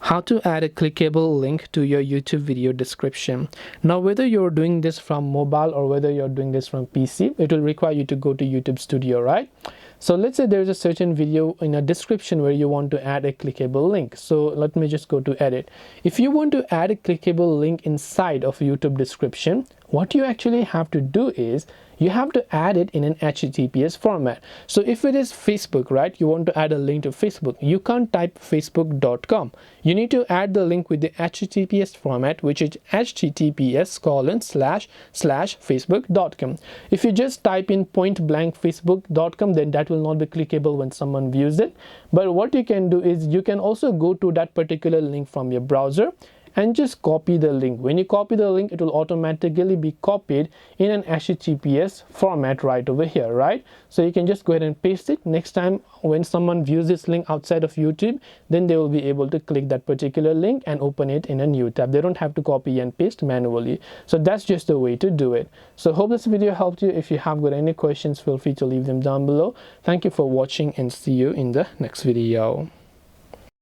How to add a clickable link to your YouTube video description. Now, whether you're doing this from mobile or whether you're doing this from PC, it will require you to go to YouTube Studio, right? So let's say there's a certain video in a description where you want to add a clickable link. So let me just go to edit. If you want to add a clickable link inside of YouTube description, what you actually have to do is you have to add it in an HTTPS format. So if it is Facebook, right, you want to add a link to Facebook, you can't type facebook.com. You need to add the link with the HTTPS format, which is https://facebook.com. If you just type in point blank facebook.com, then that will not be clickable when someone views it. But what you can do is you can also go to that particular link from your browser and just copy the link. When you copy the link, it will automatically be copied in an HTTPS format right over here, right? So you can just go ahead and paste it. Next time when someone views this link outside of YouTube, then they will be able to click that particular link and open it in a new tab. They don't have to copy and paste manually. So that's just the way to do it. So hope this video helped you. If you have got any questions, feel free to leave them down below. Thank you for watching and see you in the next video.